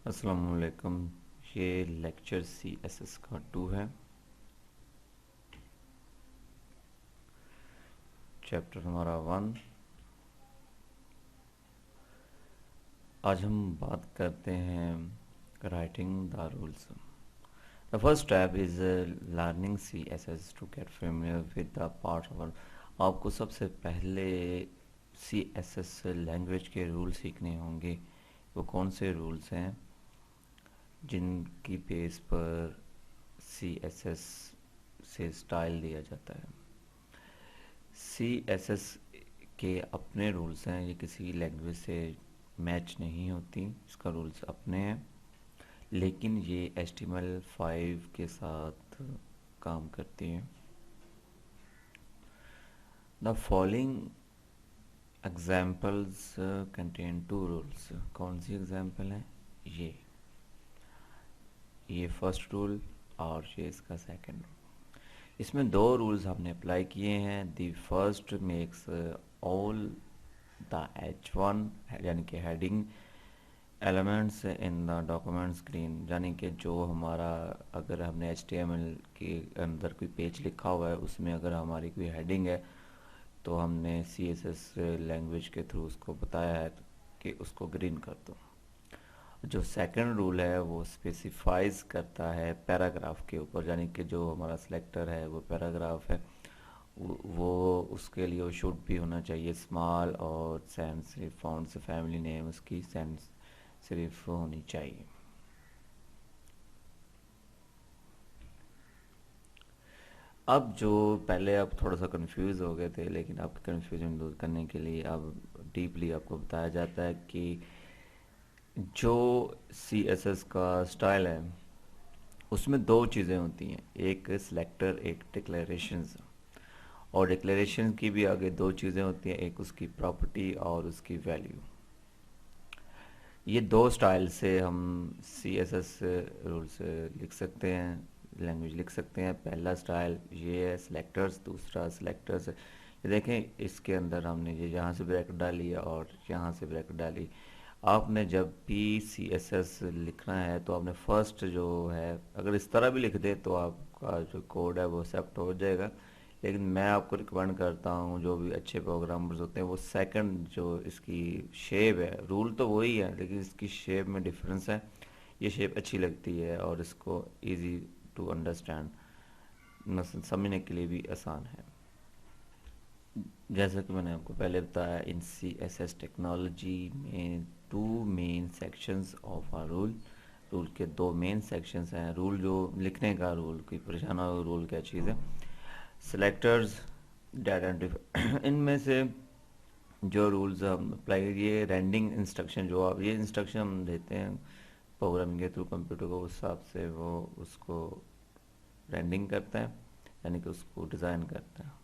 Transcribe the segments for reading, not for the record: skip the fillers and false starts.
अस्सलामुअलैकुम। ये lecture CSS का 2 है, चैप्टर हमारा 1। आज हम बात करते हैं writing the rules. The first step is learning CSS to get familiar with the part of. आपको सबसे पहले CSS लैंग्वेज के रूल सीखने होंगे। वो कौन से रूल्स हैं जिनकी बेस पर CSS से स्टाइल दिया जाता है। CSS के अपने रूल्स हैं, ये किसी लैंग्वेज से मैच नहीं होती, इसका रूल्स अपने हैं, लेकिन ये HTML5 के साथ काम करती हैं। The following examples contain 2 rules. कौन सी एग्जाम्पल है? ये फर्स्ट रूल और ये इसका सेकंड रूल। इसमें 2 रूल्स हमने अप्लाई किए हैं। The first makes all the H1 यानी कि heading elements in the document screen, यानी कि जो हमारा, अगर हमने HTML के अंदर कोई पेज लिखा हुआ है, उसमें अगर हमारी कोई हेडिंग है तो हमने CSS लैंग्वेज के थ्रू उसको बताया है कि उसको ग्रीन कर दो। जो सेकंड रूल है वो स्पेसिफाइज करता है पैराग्राफ के ऊपर, यानी कि जो हमारा सिलेक्टर है वो पैराग्राफ है, वो उसके लिए वो शुड भी होना चाहिए स्मॉल और सैंस सिर्फ फॉन्ट से फैमिली नेम उसकी सैंस सिर्फ होनी चाहिए। अब जो पहले आप थोड़ा सा कंफ्यूज हो गए थे, लेकिन आपके कंफ्यूजन दूर करने के लिए अब डीपली आपको बताया जाता है कि जो CSS का स्टाइल है उसमें 2 चीज़ें होती हैं, एक सिलेक्टर, एक डिक्लेरेशंस। और डिक्लेरेशन की भी आगे 2 चीज़ें होती हैं, एक उसकी प्रॉपर्टी और उसकी वैल्यू। ये 2 स्टाइल से हम CSS रूल्स लिख सकते हैं, लैंग्वेज लिख सकते हैं। पहला स्टाइल ये है सिलेक्टर्स, दूसरा सिलेक्टर्स। ये देखें, इसके अंदर हमने ये यहाँ से ब्रैकेट डाली और यहाँ से ब्रैकेट डाली। आपने जब भी CSS लिखना है तो आपने फर्स्ट जो है, अगर इस तरह भी लिख दे तो आपका जो कोड है वो एक्सेप्ट हो जाएगा, लेकिन मैं आपको रिकमेंड करता हूँ, जो भी अच्छे प्रोग्रामर्स होते हैं, वो सेकंड जो इसकी शेप है, रूल तो वही है लेकिन इसकी शेप में डिफरेंस है। ये शेप अच्छी लगती है और इसको इजी टू अंडरस्टैंड, समझने के लिए भी आसान है। जैसा कि मैंने आपको पहले बताया, इन CSS टेक्नोलॉजी में 2 main sections of a rule. Rule के 2 मेन सेक्शंस हैं। रूल जो लिखने का रूल, कोई परेशान हो रूल क्या चीज़ है। सिलेक्टर्स, आइडेंटिफाई इनमें से जो रूल्स हम अप्लाई, ये रेंडिंग इंस्ट्रक्शन, जो आप ये इंस्ट्रक्शन हम देते हैं प्रोग्रामिंग के थ्रू कंप्यूटर को, उस हिसाब से वो उसको रेंडिंग करता है, यानी कि उसको डिज़ाइन करता है।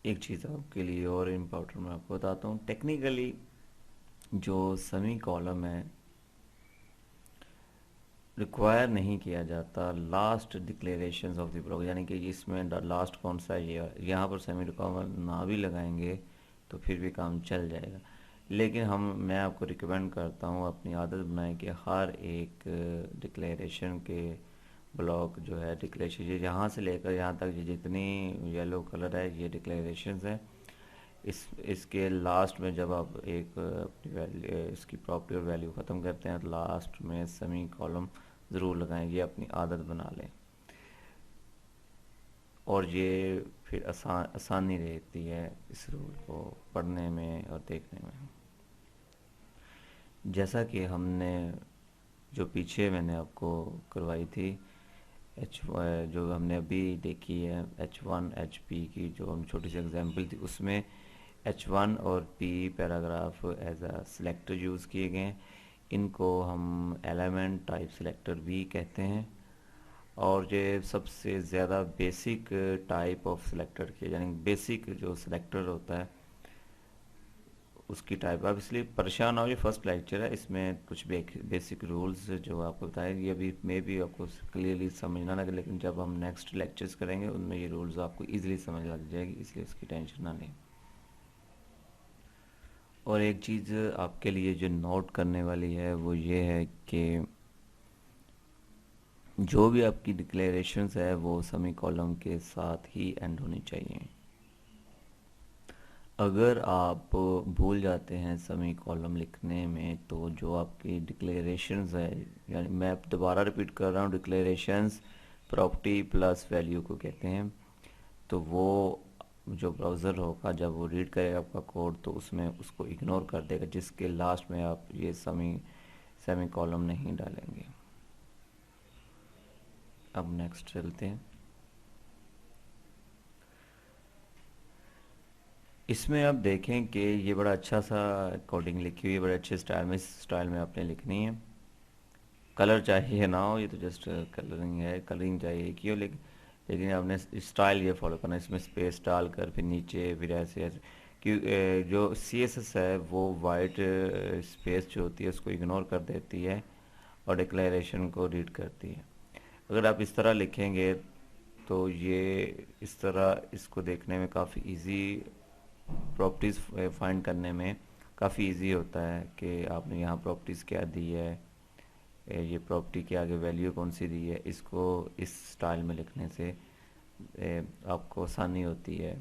एक चीज़ आपके लिए और इम्पोर्टेंट मैं आपको बताता हूँ, टेक्निकली जो सेमी कॉलम है रिक्वायर नहीं किया जाता last declarations of the program, यानी कि इसमें लास्ट कौन सा है, ये यहाँ पर सेमी कॉलम ना भी लगाएंगे तो फिर भी काम चल जाएगा। लेकिन मैं आपको रिकमेंड करता हूँ, अपनी आदत बनाएं कि हर एक डिक्लेरेशन के ब्लॉक जो है, डिक्लेरेशन ये यहाँ से लेकर यहाँ तक, ये जितनी येलो कलर है ये डिक्लेरेशंस है, इसके लास्ट में जब आप एक अपनी वैल्यू, इसकी प्रॉपर्टी और वैल्यू ख़त्म करते हैं तो लास्ट में सेमी कॉलम ज़रूर लगाएं। ये अपनी आदत बना लें और ये फिर आसानी रहती है इस रूल को पढ़ने में और देखने में। जैसा कि हमने जो पीछे मैंने आपको करवाई थी, जो हमने अभी देखी है H1 HP की, जो हम छोटी सी एग्जांपल थी, उसमें H1 और P paragraph as a selector use किए गए हैं। इनको हम एलिमेंट टाइप सिलेक्टर भी कहते हैं और ये सबसे ज़्यादा बेसिक टाइप ऑफ सिलेक्टर के, यानी बेसिक जो सिलेक्टर होता है उसकी टाइप। आप इसलिए परेशान हो, ये फर्स्ट लेक्चर है, इसमें कुछ बेसिक रूल्स जो आपको बताए, ये भी मे भी आपको क्लियरली समझ ना लगे, लेकिन जब हम नेक्स्ट लेक्चर्स करेंगे उनमें ये रूल्स आपको इजीली समझ लग जाएगी, इसलिए इसकी टेंशन ना लें। और एक चीज़ आपके लिए जो नोट करने वाली है वो ये है कि जो भी आपकी डिक्लेरेशंस है वो सेमी कॉलम के साथ ही एंड होनी चाहिए। अगर आप भूल जाते हैं सेमी कॉलम लिखने में तो जो आपकी डिक्लेरेशंस है, यानी मैं दोबारा रिपीट कर रहा हूँ, डिक्लेरेशंस प्रॉपर्टी प्लस वैल्यू को कहते हैं। तो वो जो ब्राउज़र होगा जब वो रीड करेगा आपका कोड तो उसमें उसको इग्नोर कर देगा, जिसके लास्ट में आप ये सेमी कॉलम नहीं डालेंगे। अब नेक्स्ट चलते हैं। इसमें आप देखें कि ये बड़ा अच्छा सा कोडिंग लिखी हुई है, बड़े अच्छे स्टाइल में, इस स्टाइल में आपने लिखनी है। कलर चाहिए ना हो, ये तो जस्ट कलरिंग है, कलरिंग चाहिए क्यों, लेकिन आपने स्टाइल ये फॉलो करना है, इसमें स्पेस डाल कर फिर नीचे फिर ऐसे ऐसे। क्यों जो CSS है वो वाइट स्पेस जो होती है उसको इग्नोर कर देती है और डिक्लेरेशन को रीड करती है। अगर आप इस तरह लिखेंगे तो ये इस तरह इसको देखने में काफ़ी इजी, प्रॉपर्टीज़ फाइंड करने में काफ़ी इजी होता है कि आपने यहाँ प्रॉपर्टीज़ क्या दी है, ये प्रॉपर्टी के आगे वैल्यू कौन सी दी है। इसको इस स्टाइल में लिखने से आपको आसानी होती है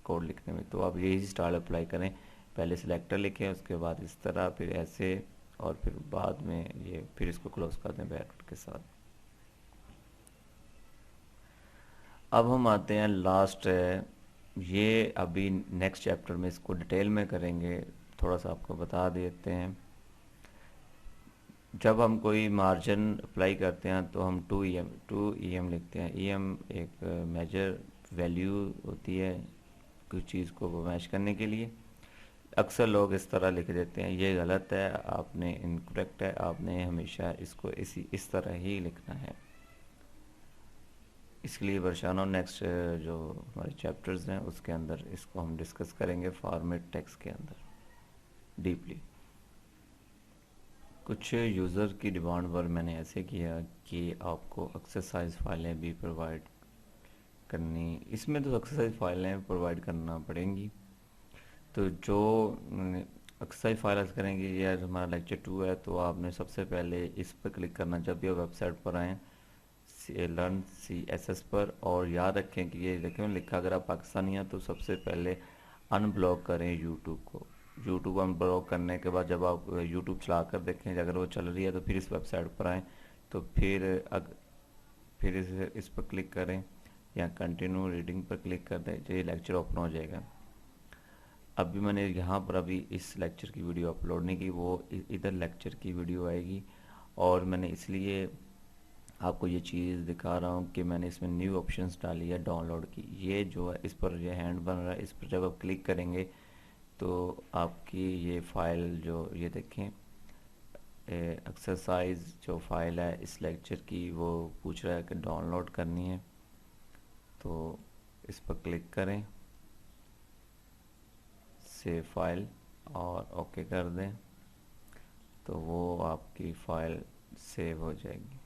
कोड लिखने में। तो आप यही स्टाइल अप्लाई करें, पहले सिलेक्टर लिखें, उसके बाद इस तरह, फिर ऐसे, और फिर बाद में ये, फिर इसको क्लोज कर दें ब्रैकेट के साथ। अब हम आते हैं लास्ट, ये अभी नेक्स्ट चैप्टर में इसको डिटेल में करेंगे, थोड़ा सा आपको बता देते हैं। जब हम कोई मार्जिन अप्लाई करते हैं तो हम 2em लिखते हैं। em एक मेजर वैल्यू होती है कुछ चीज़ को मैच करने के लिए। अक्सर लोग इस तरह लिख देते हैं, ये गलत है, आपने इनकरेक्ट है, आपने हमेशा इसको इस तरह ही लिखना है। इसलिए वर्षानो नेक्स्ट जो हमारे चैप्टर्स हैं उसके अंदर इसको हम डिस्कस करेंगे फॉर्मेट टेक्स्ट के अंदर डीपली। कुछ यूज़र की डिमांड पर मैंने ऐसे किया कि आपको एक्सरसाइज फाइलें भी प्रोवाइड करनी, इसमें तो एक्सरसाइज फाइलें प्रोवाइड करना पड़ेंगी। तो जो एक्सरसाइज फाइल करेंगे, ये हमारा लेक्चर 2 है, तो आपने सबसे पहले इस पर क्लिक करना जब भी आप वेबसाइट पर आएँ, लर्न CSS पर। और याद रखें कि ये देखें लिखा, अगर आप पाकिस्तानी हैं तो सबसे पहले अनब्लॉक करें यूट्यूब को। यूट्यूब अनब्लॉक करने के बाद जब आप यूट्यूब चला कर देखें अगर वो चल रही है तो फिर इस वेबसाइट पर आएँ, तो फिर इस पर क्लिक करें या कंटिन्यू रीडिंग पर क्लिक कर दें, तो ये लेक्चर ओपन हो जाएगा। अभी मैंने यहाँ पर अभी इस लेक्चर की वीडियो अपलोड नहीं की, वो इधर लेक्चर की वीडियो आएगी। और मैंने इसलिए आपको ये चीज़ दिखा रहा हूँ कि मैंने इसमें न्यू ऑप्शंस डाली है डाउनलोड की। ये जो है इस पर ये हैंड बन रहा है, इस पर जब आप क्लिक करेंगे तो आपकी ये फ़ाइल जो ये देखें एक्सरसाइज जो फ़ाइल है इस लेक्चर की, वो पूछ रहा है कि डाउनलोड करनी है, तो इस पर क्लिक करें, सेव फाइल और ओके कर दें, तो वो आपकी फ़ाइल सेव हो जाएगी।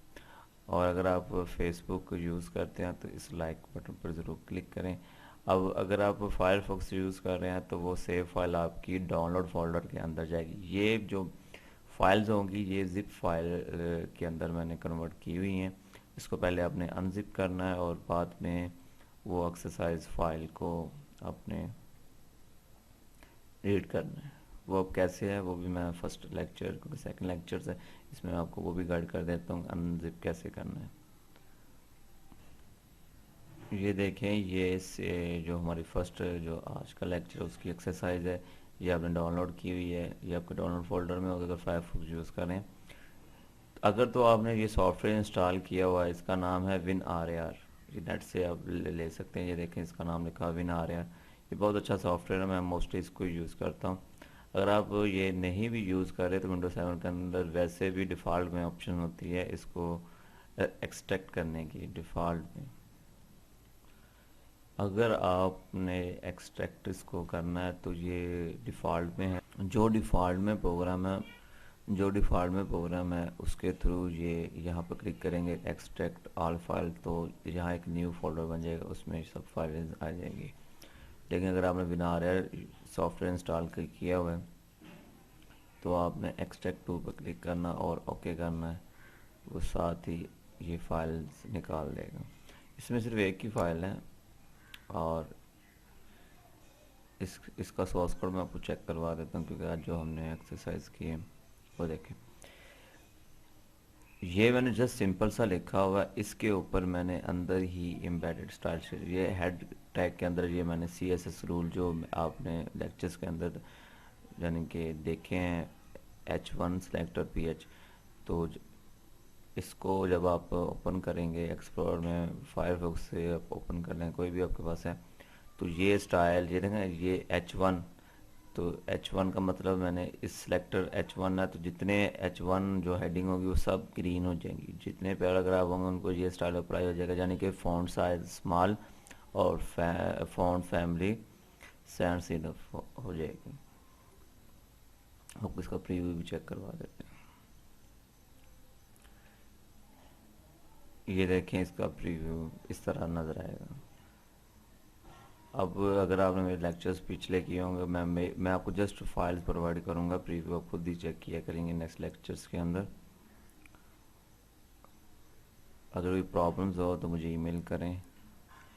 और अगर आप फेसबुक यूज़ करते हैं तो इस लाइक बटन पर ज़रूर क्लिक करें। अब अगर आप फायरफॉक्स यूज़ कर रहे हैं तो वो सेव फाइल आपकी डाउनलोड फोल्डर के अंदर जाएगी। ये जो फाइल्स होंगी ये ज़िप फाइल के अंदर मैंने कन्वर्ट की हुई हैं। इसको पहले आपने अनजिप करना है और बाद में वो एक्सरसाइज फाइल को आपने रीड करना है। वो अब कैसे है वो भी मैं फर्स्ट लेक्चर, क्योंकि सेकंड लेक्चर है इसमें आपको वो भी गाइड कर देता हूँ अनजिप कैसे करना है। ये देखें, ये से जो हमारी फर्स्ट जो आज का लेक्चर उसकी एक्सरसाइज है, ये आपने डाउनलोड की हुई है, ये आपके डाउनलोड फोल्डर में होगा अगर फायरफॉक्स यूज़ करें। अगर तो आपने ये सॉफ्टवेयर इंस्टॉल किया हुआ है, इसका नाम है WinRAR, ये नेट से आप ले सकते हैं। ये देखें इसका नाम लिखा है WinRAR, ये बहुत अच्छा सॉफ्टवेयर है, मैं मोस्टली इसको यूज़ करता हूँ। अगर आप ये नहीं भी यूज़ कर रहे तो विंडोज 7 के अंदर वैसे भी डिफ़ॉल्ट में ऑप्शन होती है इसको एक्सट्रैक्ट करने की डिफ़ॉल्ट में। अगर आपने एक्सट्रैक्ट इसको करना है तो ये डिफ़ॉल्ट में है, जो डिफ़ॉल्ट में प्रोग्राम है उसके थ्रू ये यहाँ पर क्लिक करेंगे एक्सट्रैक्ट ऑल फाइल, तो यहाँ एक न्यू फोल्डर बन जाएगा, उसमें सब फाइलें आ जाएंगी। लेकिन अगर आपने बिना सॉफ्टवेयर इंस्टॉल किया हुआ है तो आपने एक्सट्रैक्ट टू पर क्लिक करना और ओके करना है, वो साथ ही ये फाइल्स निकाल देगा। इसमें सिर्फ एक ही फाइल है, और इसका सोर्स कोड मैं आपको चेक करवा देता हूँ, क्योंकि आज जो हमने एक्सरसाइज की है वो देखें। ये मैंने जस्ट सिंपल सा लिखा हुआ है, इसके ऊपर मैंने अंदर ही एम्बेडेड स्टाइल से ये हेड टैग के अंदर ये मैंने CSS रूल जो आपने लेक्चर्स के अंदर यानी कि देखे हैं, H1 सेलेक्ट और PH, तो इसको जब आप ओपन करेंगे एक्सप्लोरर में, फायरफॉक्स से आप ओपन कर लें, कोई भी आपके पास है, तो ये स्टाइल ये देखें, ये H1, तो H1 का मतलब मैंने इस सिलेक्टर H1 है, तो जितने H1 जो हेडिंग होगी वो सब ग्रीन हो जाएंगी, जितने पैराग्राफ होंगे उनको ये स्टाइल अप्लाई हो जाएगा, यानी कि फ़ॉन्ट साइज स्मॉल और फ़ॉन्ट फैमिली सैंड इनफ हो जाएगी। आपको इसका प्रीव्यू भी चेक करवा देते हैं। ये देखें, इसका प्रीव्यू इस तरह नज़र आएगा। अब अगर आपने मेरे लेक्चर्स पिछले किए होंगे, मैं आपको जस्ट फाइल्स प्रोवाइड करूँगा, प्रीव्यू आप खुद ही चेक किया करेंगे नेक्स्ट लेक्चर्स के अंदर। अगर कोई प्रॉब्लम्स हो तो मुझे ईमेल करें,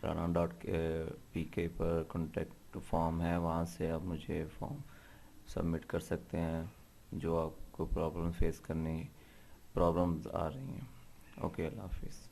rana.pk पर कॉन्टेक्ट फॉर्म है, वहाँ से आप मुझे फॉर्म सबमिट कर सकते हैं जो आपको प्रॉब्लम्स आ रही हैं। ओके, अल्लाह हाफिज़।